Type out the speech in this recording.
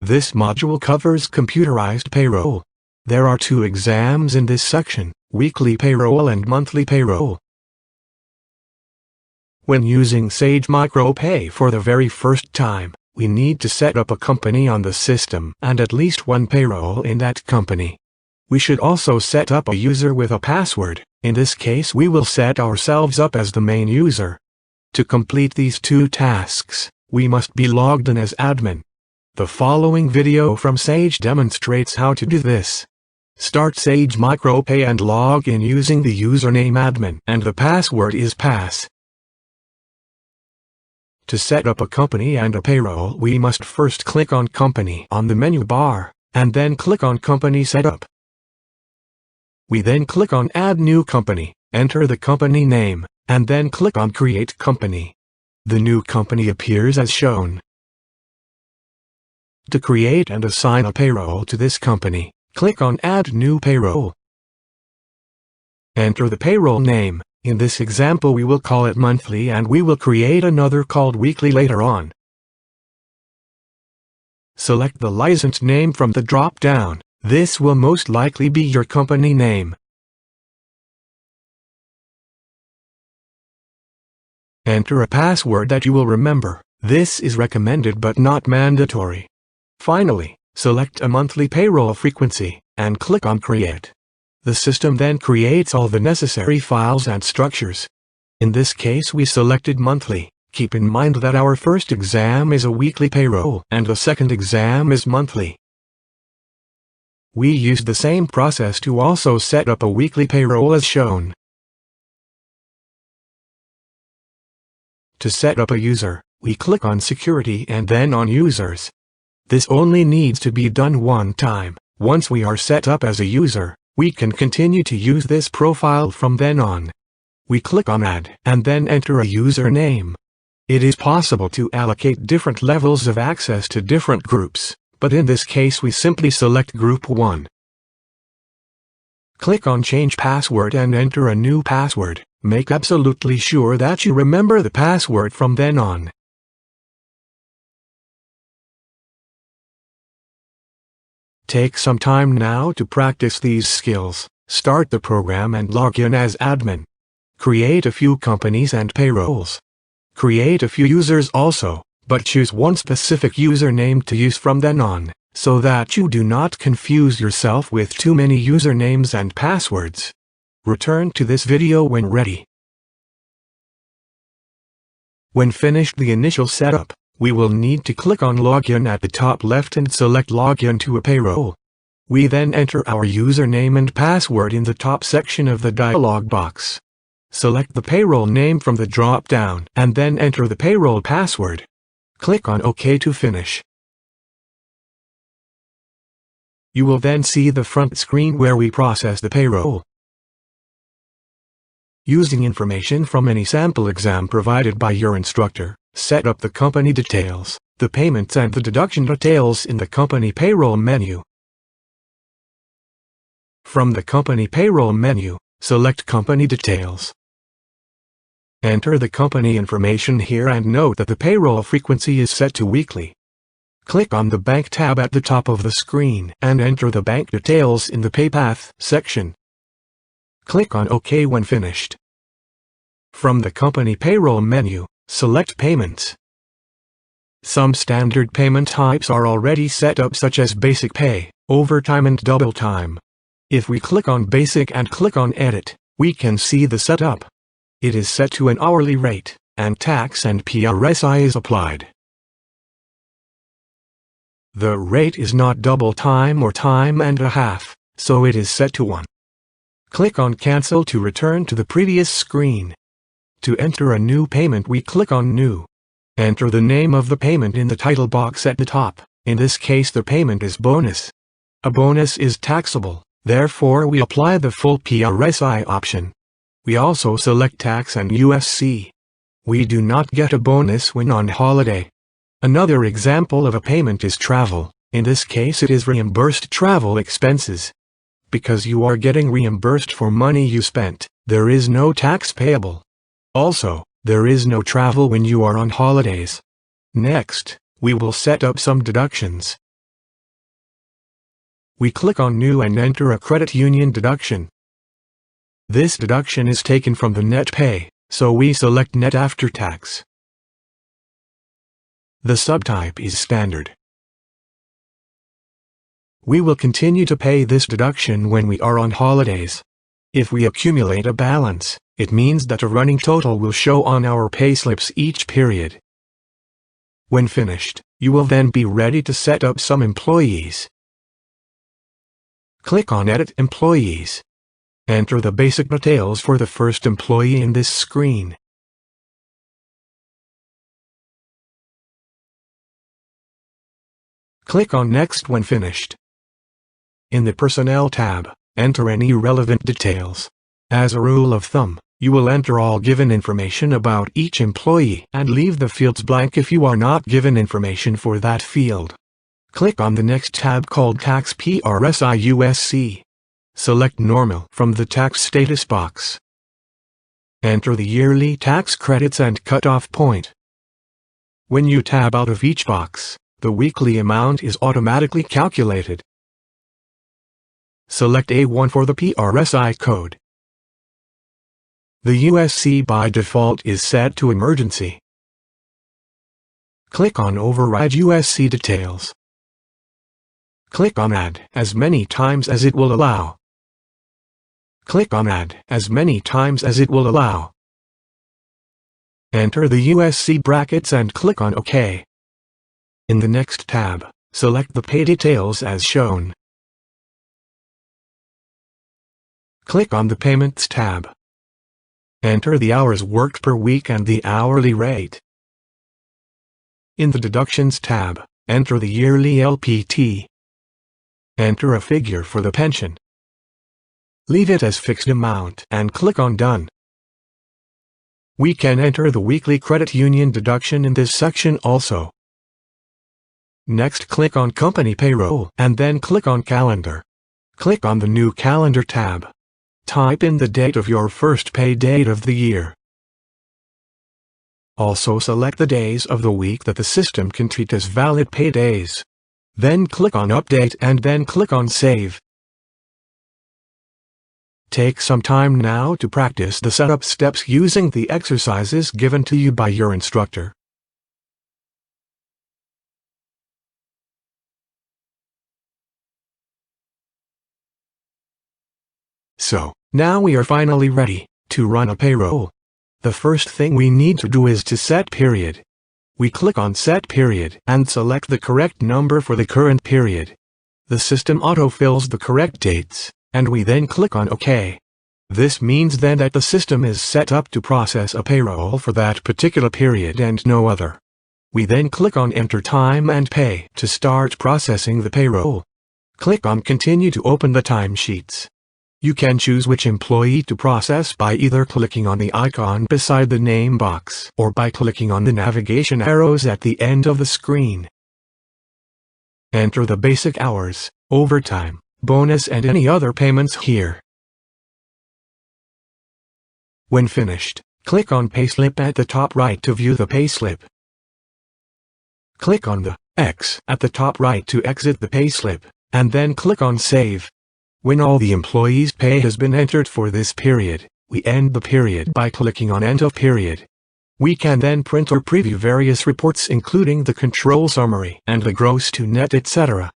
This module covers computerized payroll. There are 2 exams in this section, weekly payroll and monthly payroll. When using Sage MicroPay for the very first time, we need to set up a company on the system and at least one payroll in that company. We should also set up a user with a password. In this case, we will set ourselves up as the main user. To complete these 2 tasks, we must be logged in as admin. The following video from Sage demonstrates how to do this. Start Sage MicroPay and log in using the username admin and the password is pass. To set up a company and a payroll, we must first click on Company on the menu bar, and then click on Company Setup. We then click on Add New Company, enter the company name, and then click on Create Company. The new company appears as shown. To create and assign a payroll to this company, click on Add New Payroll. Enter the payroll name. In this example we will call it monthly and we will create another called weekly later on. Select the license name from the drop-down. This will most likely be your company name. Enter a password that you will remember. This is recommended but not mandatory. Finally, select a monthly payroll frequency and click on Create. The system then creates all the necessary files and structures. In this case we selected monthly. Keep in mind that our first exam is a weekly payroll and the second exam is monthly. We used the same process to also set up a weekly payroll as shown. To set up a user, we click on Security and then on Users. This only needs to be done one time. Once we are set up as a user, we can continue to use this profile from then on. We click on Add and then enter a username. It is possible to allocate different levels of access to different groups, but in this case we simply select Group 1. Click on Change Password and enter a new password. Make absolutely sure that you remember the password from then on. Take some time now to practice these skills. Start the program and log in as admin. Create a few companies and payrolls. Create a few users also, but choose one specific username to use from then on, so that you do not confuse yourself with too many usernames and passwords. Return to this video when ready. When finished the initial setup, we will need to click on Login at the top left and select Login to a payroll. We then enter our username and password in the top section of the dialog box. Select the payroll name from the drop-down and then enter the payroll password. Click on OK to finish. You will then see the front screen where we process the payroll. Using information from any sample exam provided by your instructor, set up the company details, the payments and the deduction details in the company payroll menu. From the company payroll menu, select company details. Enter the company information here and note that the payroll frequency is set to weekly. Click on the bank tab at the top of the screen and enter the bank details in the Pay Path section. Click on OK when finished. From the company payroll menu, select Payments. Some standard payment types are already set up such as basic pay, overtime and double time. If we click on Basic and click on Edit, we can see the setup. It is set to an hourly rate, and tax and PRSI is applied. The rate is not double time or time and a half, so it is set to 1. Click on Cancel to return to the previous screen. To enter a new payment we click on New. Enter the name of the payment in the title box at the top. In this case the payment is bonus. A bonus is taxable, therefore we apply the full PRSI option. We also select tax and USC. We do not get a bonus when on holiday. Another example of a payment is travel. In this case it is reimbursed travel expenses. Because you are getting reimbursed for money you spent, there is no tax payable. Also, there is no travel when you are on holidays. Next, we will set up some deductions. We click on New and enter a credit union deduction. This deduction is taken from the net pay, so we select Net After Tax. The subtype is Standard. We will continue to pay this deduction when we are on holidays. If we accumulate a balance, it means that a running total will show on our payslips each period. When finished, you will then be ready to set up some employees. Click on Edit Employees. Enter the basic details for the first employee in this screen. Click on Next when finished. In the Personnel tab, enter any relevant details. As a rule of thumb, you will enter all given information about each employee and leave the fields blank if you are not given information for that field. Click on the next tab called Tax PRSI-USC. Select Normal from the Tax Status box. Enter the yearly tax credits and cutoff point. When you tab out of each box, the weekly amount is automatically calculated. Select A1 for the PRSI code. The USC by default is set to Emergency. Click on Override USC Details. Click on Add as many times as it will allow. Click on Add as many times as it will allow. Enter the USC brackets and click on OK. In the next tab, select the pay details as shown. Click on the Payments tab. Enter the hours worked per week and the hourly rate. In the Deductions tab, enter the yearly LPT. Enter a figure for the pension. Leave it as fixed amount and click on Done. We can enter the weekly credit union deduction in this section also. Next, click on Company Payroll and then click on Calendar. Click on the New Calendar tab. Type in the date of your first pay date of the year. Also select the days of the week that the system can treat as valid pay days. Then click on Update and then click on Save. Take some time now to practice the setup steps using the exercises given to you by your instructor. So, now we are finally ready to run a payroll. The first thing we need to do is to set period. We click on Set Period and select the correct number for the current period. The system autofills the correct dates, and we then click on OK. This means then that the system is set up to process a payroll for that particular period and no other. We then click on Enter Time and Pay to start processing the payroll. Click on Continue to open the timesheets. You can choose which employee to process by either clicking on the icon beside the name box or by clicking on the navigation arrows at the end of the screen. Enter the basic hours, overtime, bonus and any other payments here. When finished, click on Payslip at the top right to view the payslip. Click on the X at the top right to exit the payslip, and then click on Save. When all the employees' pay has been entered for this period, we end the period by clicking on End of Period. We can then print or preview various reports including the control summary and the gross to net etc.